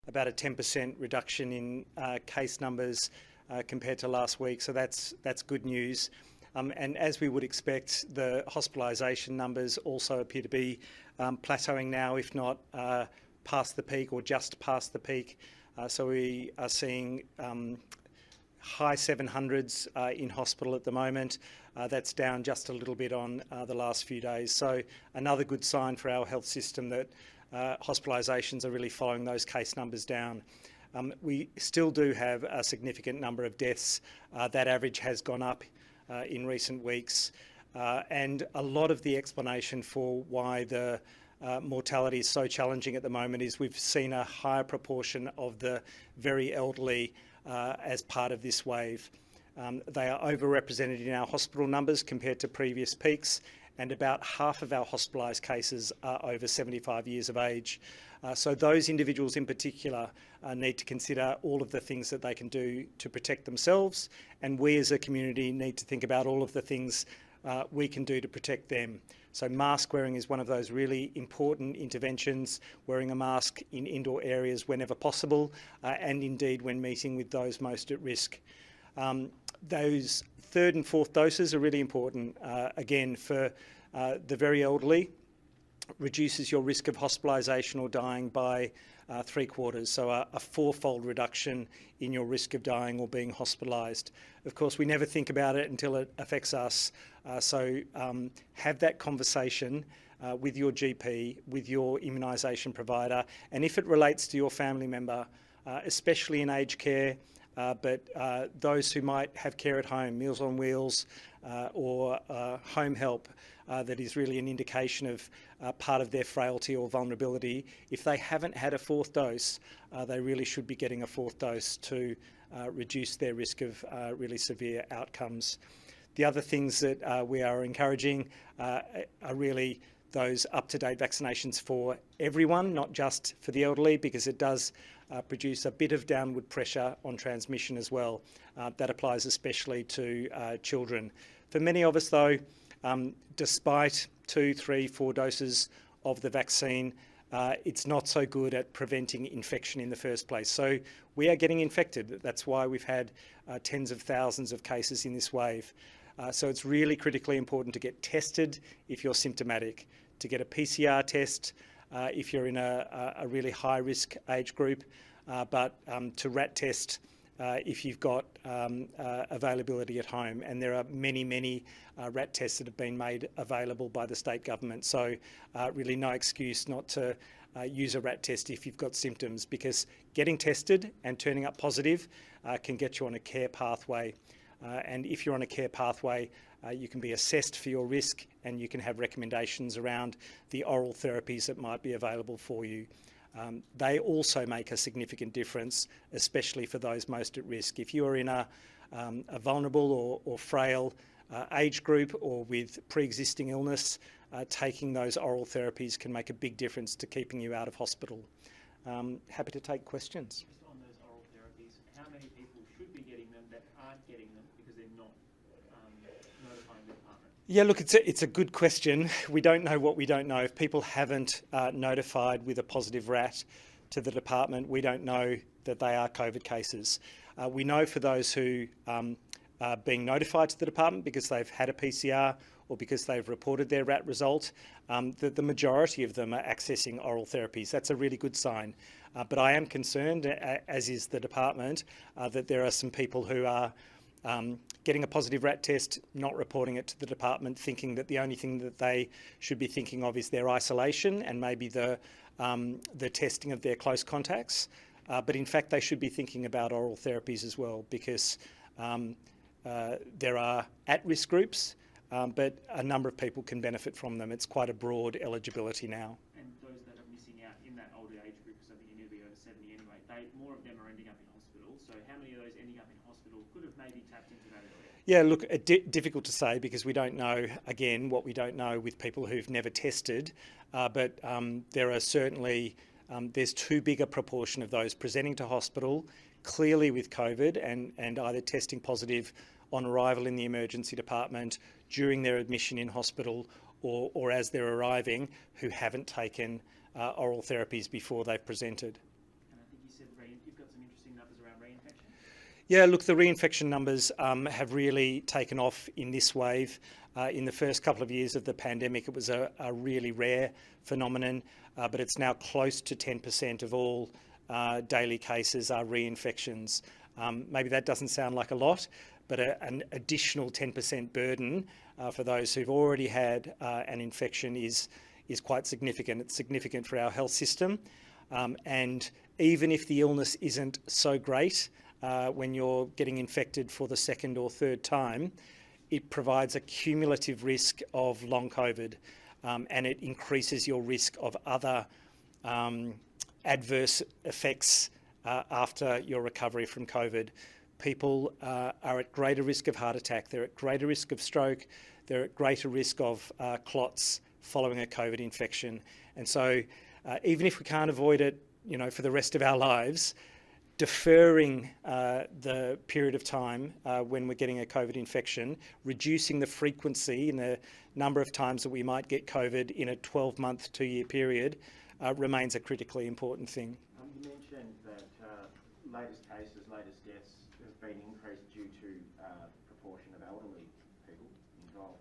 about a 10% reduction in case numbers compared to last week, so that's good news. And as we would expect, the hospitalisation numbers also appear to be plateauing now, if not past the peak or just past the peak. So we are seeing high 700s in hospital at the moment. That's down just a little bit on the last few days. So another good sign for our health system that hospitalisations are really following those case numbers down. We still do have a significant number of deaths. That average has gone up in recent weeks. And a lot of the explanation for why the mortality is so challenging at the moment is we've seen a higher proportion of the very elderly as part of this wave. They are overrepresented in our hospital numbers compared to previous peaks, and about half of our hospitalised cases are over 75 years of age. So those individuals in particular need to consider all of the things that they can do to protect themselves, and we as a community need to think about all of the things we can do to protect them. So mask wearing is one of those really important interventions, wearing a mask in indoor areas whenever possible, and indeed when meeting with those most at risk. Those third and fourth doses are really important. Again, for the very elderly, reduces your risk of hospitalisation or dying by 3/4, so a fourfold reduction in your risk of dying or being hospitalised. Of course, we never think about it until it affects us, so have that conversation with your GP, with your immunisation provider, and if it relates to your family member, especially in aged care, but those who might have care at home, Meals on Wheels or home help, that is really an indication of part of their frailty or vulnerability. If they haven't had a fourth dose, they really should be getting a fourth dose to reduce their risk of really severe outcomes. The other things that we are encouraging are really those up-to-date vaccinations for everyone, not just for the elderly, because it does produce a bit of downward pressure on transmission as well. That applies especially to children. For many of us though, despite 2, 3, 4 doses of the vaccine, it's not so good at preventing infection in the first place. So we are getting infected. That's why we've had tens of thousands of cases in this wave. So it's really critically important to get tested if you're symptomatic, to get a PCR test if you're in a really high-risk age group, but to RAT test if you've got availability at home. And there are many RAT tests that have been made available by the state government. So really no excuse not to use a RAT test if you've got symptoms, because getting tested and turning up positive can get you on a care pathway. And if you're on a care pathway, you can be assessed for your risk and you can have recommendations around the oral therapies that might be available for you. They also make a significant difference, especially for those most at risk. If you are in a vulnerable or frail age group or with pre-existing illness, taking those oral therapies can make a big difference to keeping you out of hospital. Happy to take questions. Just on those oral therapies, how many people should be getting them that aren't getting them because they're not notifying the department? Yeah, look, it's a good question. We don't know what we don't know. If people haven't notified with a positive RAT to the department, we don't know that they are COVID cases. We know for those who are being notified to the department because they've had a PCR or because they've reported their RAT result, that the majority of them are accessing oral therapies. That's a really good sign. But I am concerned, as is the department, that there are some people who are getting a positive RAT test, not reporting it to the department, thinking that the only thing that they should be thinking of is their isolation and maybe the testing of their close contacts. But in fact, they should be thinking about oral therapies as well, because there are at-risk groups, but a number of people can benefit from them. It's quite a broad eligibility now. And those that are missing out in that older age group, because I think you need to be over 70 anyway, more of them are ending up in hospital. So how many of those ending up in hospital could have maybe tapped into that earlier? Yeah, look, difficult to say because we don't know, again, what we don't know with people who've never tested, but there are certainly, there's too big a proportion of those presenting to hospital, clearly with COVID and either testing positive on arrival in the emergency department, during their admission in hospital, or as they're arriving, who haven't taken oral therapies before they've presented. And I think you said you've got some interesting numbers around reinfection. Yeah, look, the reinfection numbers have really taken off in this wave. In the first couple of years of the pandemic, it was a really rare phenomenon, but it's now close to 10% of all daily cases are reinfections. Maybe that doesn't sound like a lot, but an additional 10% burden for those who've already had an infection is quite significant. It's significant for our health system. And even if the illness isn't so great, when you're getting infected for the second or third time, it provides a cumulative risk of long COVID, and it increases your risk of other adverse effects after your recovery from COVID. People are at greater risk of heart attack, they're at greater risk of stroke, they're at greater risk of clots following a COVID infection. And so even if we can't avoid it, for the rest of our lives, deferring the period of time when we're getting a COVID infection, reducing the frequency and the number of times that we might get COVID in a 12-month, 2-year period remains a critically important thing. You mentioned that latest cases, latest deaths have been increased due to proportion of elderly people involved.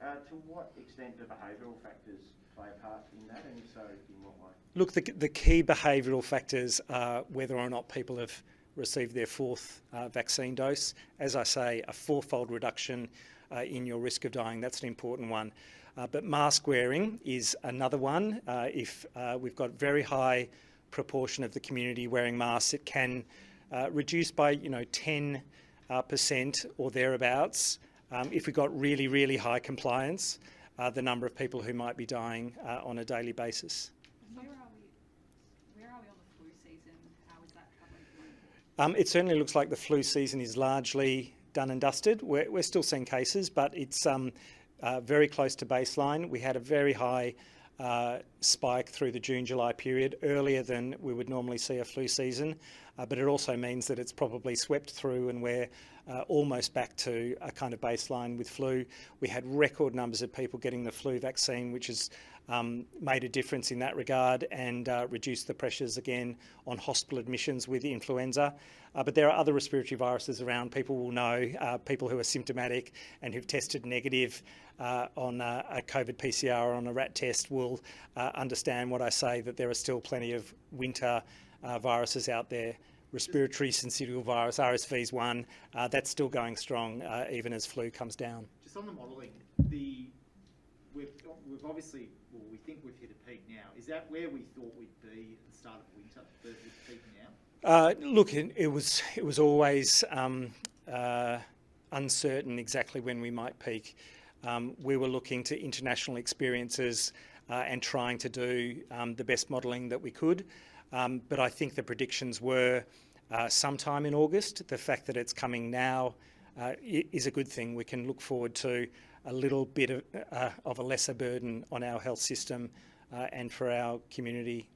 To what extent do behavioural factors play a part in that, and if so, in what way? Look, the key behavioural factors are whether or not people have received their fourth vaccine dose. As I say, a fourfold reduction in your risk of dying, that's an important one. But mask wearing is another one. If we've got very high proportion of the community wearing masks, it can reduce by 10% or thereabouts. If we've got really, really high compliance, the number of people who might be dying on a daily basis. Where are we on the flu season? How is that travelling at the moment? It certainly looks like the flu season is largely done and dusted. We're still seeing cases, but it's very close to baseline. We had a very high spike through the June-July period, earlier than we would normally see a flu season, but it also means that it's probably swept through and we're almost back to a kind of baseline with flu. We had record numbers of people getting the flu vaccine, which has made a difference in that regard and reduced the pressures again on hospital admissions with influenza. But there are other respiratory viruses around. People will know, people who are symptomatic and who've tested negative on a COVID PCR or on a rat test will understand what I say, that there are still plenty of winter viruses out there. Respiratory syncytial virus, RSV is one, that's still going strong even as flu comes down. Just on the modelling, we've obviously, well, we think we've hit a peak now. Is that where we thought we'd be at the start of winter, the peak now? Look, it was always uncertain exactly when we might peak. We were looking to international experiences and trying to do the best modelling that we could. But I think the predictions were sometime in August. The fact that it's coming now is a good thing. We can look forward to a little bit of a lesser burden on our health system and for our community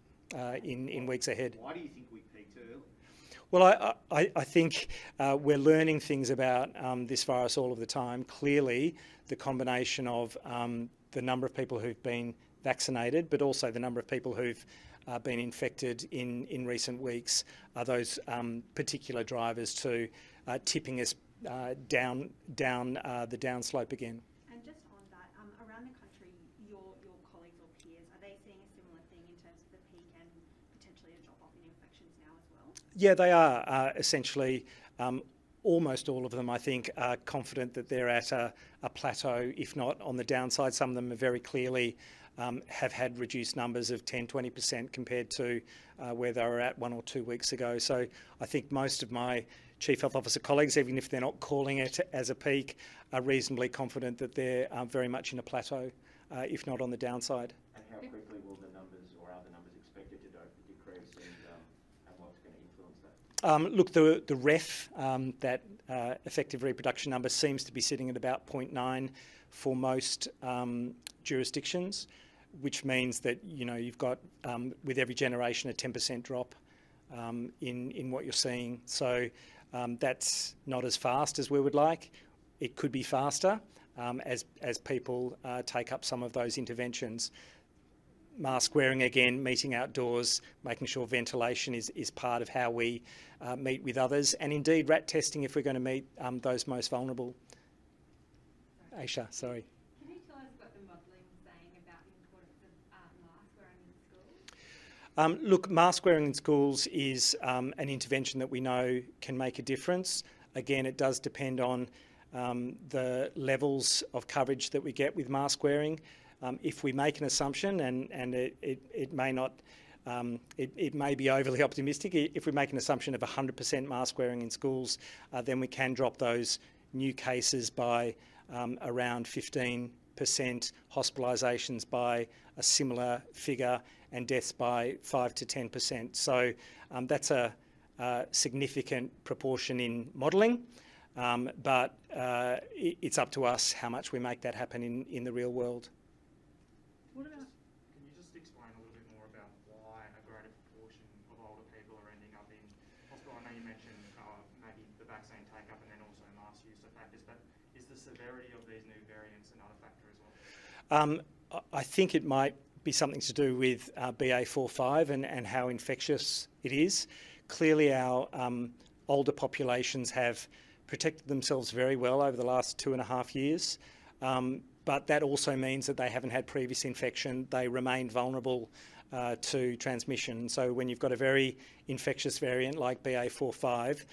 in weeks ahead. Why do you think we peaked early? Well, I think we're learning things about this virus all of the time. Clearly, the combination of the number of people who've been vaccinated, but also the number of people who've been infected in recent weeks are those particular drivers to tipping us down the downslope again. And just on that, around the country, your colleagues or peers, are they seeing a similar thing in terms of the peak and potentially a drop-off in infections now as well? Yeah, they are essentially. Almost all of them, I think, are confident that they're at a plateau, if not on the downside. Some of them are very clearly have had reduced numbers of 10-20% compared to where they were at 1 or 2 weeks ago. So I think most of my Chief Health Officer colleagues, even if they're not calling it as a peak, are reasonably confident that they're very much in a plateau, if not on the downside. And how quickly will the numbers, or are the numbers expected to decrease, and what's going to influence that? Look, the REF, that effective reproduction number, seems to be sitting at about 0.9 for most jurisdictions, which means that you've got with every generation a 10% drop in what you're seeing. So that's not as fast as we would like. It could be faster as people take up some of those interventions. mask wearing again, meeting outdoors, making sure ventilation is part of how we meet with others, and indeed rat testing if we're going to meet those most vulnerable. Aisha, sorry. Can you tell us what the modelling is saying about the importance of mask wearing in schools? Look, mask wearing in schools is an intervention that we know can make a difference. Again, it does depend on the levels of coverage that we get with mask wearing. If we make an assumption, and it may not, it may be overly optimistic, if we make an assumption of 100% mask wearing in schools, then we can drop those new cases by around 15%, hospitalisations by a similar figure, and deaths by 5 to 10%. So that's a significant proportion in modelling, but it's up to us how much we make that happen in the real world. What about Can you just explain a little bit more about why a greater proportion of older people are ending up in hospital? I know you mentioned maybe the vaccine take-up and then also mask use are factors, but is the severity of these new variants another factor as well? I think it might be something to do with BA.4/5 and how infectious it is. Clearly our older populations have protected themselves very well over the last 2.5 years. But that also means that they haven't had previous infection. They remain vulnerable to transmission. So when you've got a very infectious variant like BA.4/5,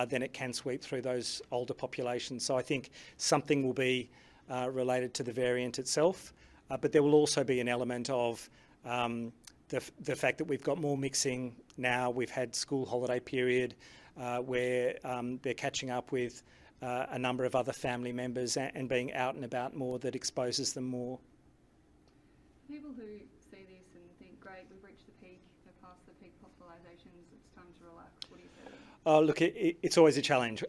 then it can sweep through those older populations. So I think something will be related to the variant itself, but there will also be an element of the fact that we've got more mixing now. We've had school holiday period where they're catching up with a number of other family members and being out and about more that exposes them more. people who see this and think, great, we've reached the peak, we're past the peak hospitalisations, it's time to relax? What do you say? Oh, look, it's always a challenge.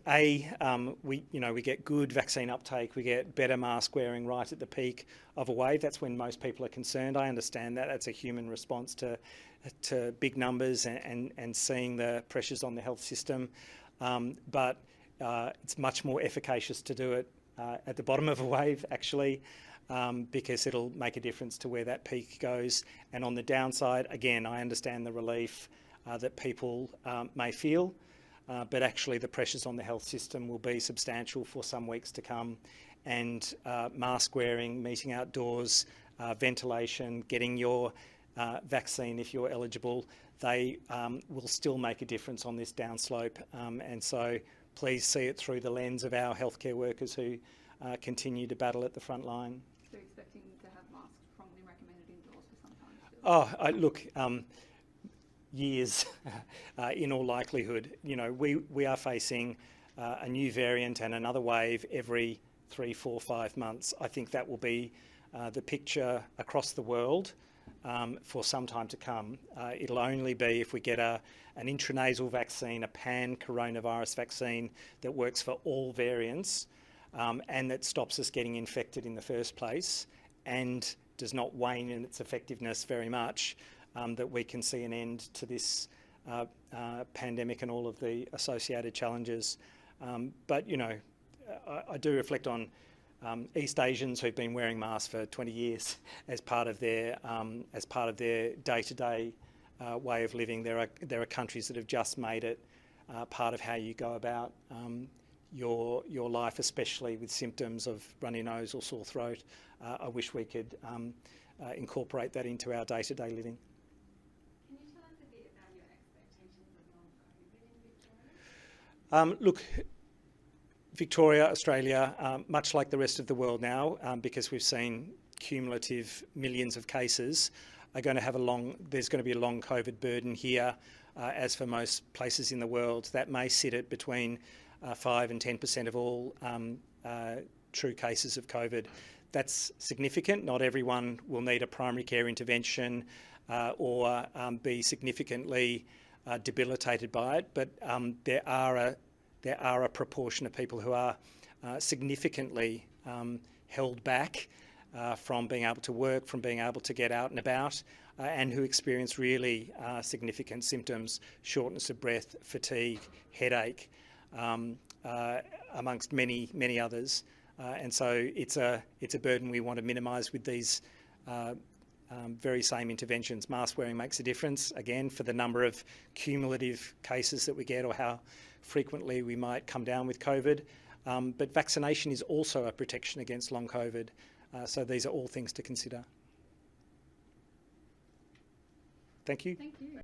We get good vaccine uptake, we get better mask wearing right at the peak of a wave. That's when most people are concerned. I understand that. That's a human response to big numbers and seeing the pressures on the health system. But it's much more efficacious to do it at the bottom of a wave, actually, because it'll make a difference to where that peak goes. And on the downside, again, I understand the relief that people may feel. But actually the pressures on the health system will be substantial for some weeks to come, and mask wearing, meeting outdoors, ventilation, getting your vaccine if you're eligible, they will still make a difference on this downslope, and so please see it through the lens of our healthcare workers who continue to battle at the front line. So expecting to have masks strongly recommended indoors for some time still? Years in all likelihood. You know, we are facing a new variant and another wave every 3, 4, 5 months. I think that will be the picture across the world for some time to come. It'll only be if we get an intranasal vaccine, a pan-coronavirus vaccine that works for all variants and that stops us getting infected in the first place and does not wane in its effectiveness very much, that we can see an end to this pandemic and all of the associated challenges. But, you know, I do reflect on East Asians who've been wearing masks for 20 years as part of their day-to-day way of living. There are countries that have just made it part of how you go about your life, especially with symptoms of runny nose or sore throat. I wish we could incorporate that into our day-to-day living. Can you tell us a bit about your expectations of long COVID in Victoria? Look, Victoria, Australia, much like the rest of the world now, because we've seen cumulative millions of cases, are going to have there's going to be a long COVID burden here, as for most places in the world. That may sit at between 5 and 10% of all true cases of COVID. That's significant. Not everyone will need a primary care intervention or be significantly debilitated by it, but there are a proportion of people who are significantly held back from being able to work, from being able to get out and about, and who experience really significant symptoms: shortness of breath, fatigue, headache, amongst many others. And so it's a burden we want to minimise with these very same interventions. Mask wearing makes a difference, again, for the number of cumulative cases that we get or how frequently we might come down with COVID. But vaccination is also a protection against long COVID. So these are all things to consider. Thank you. Thank you.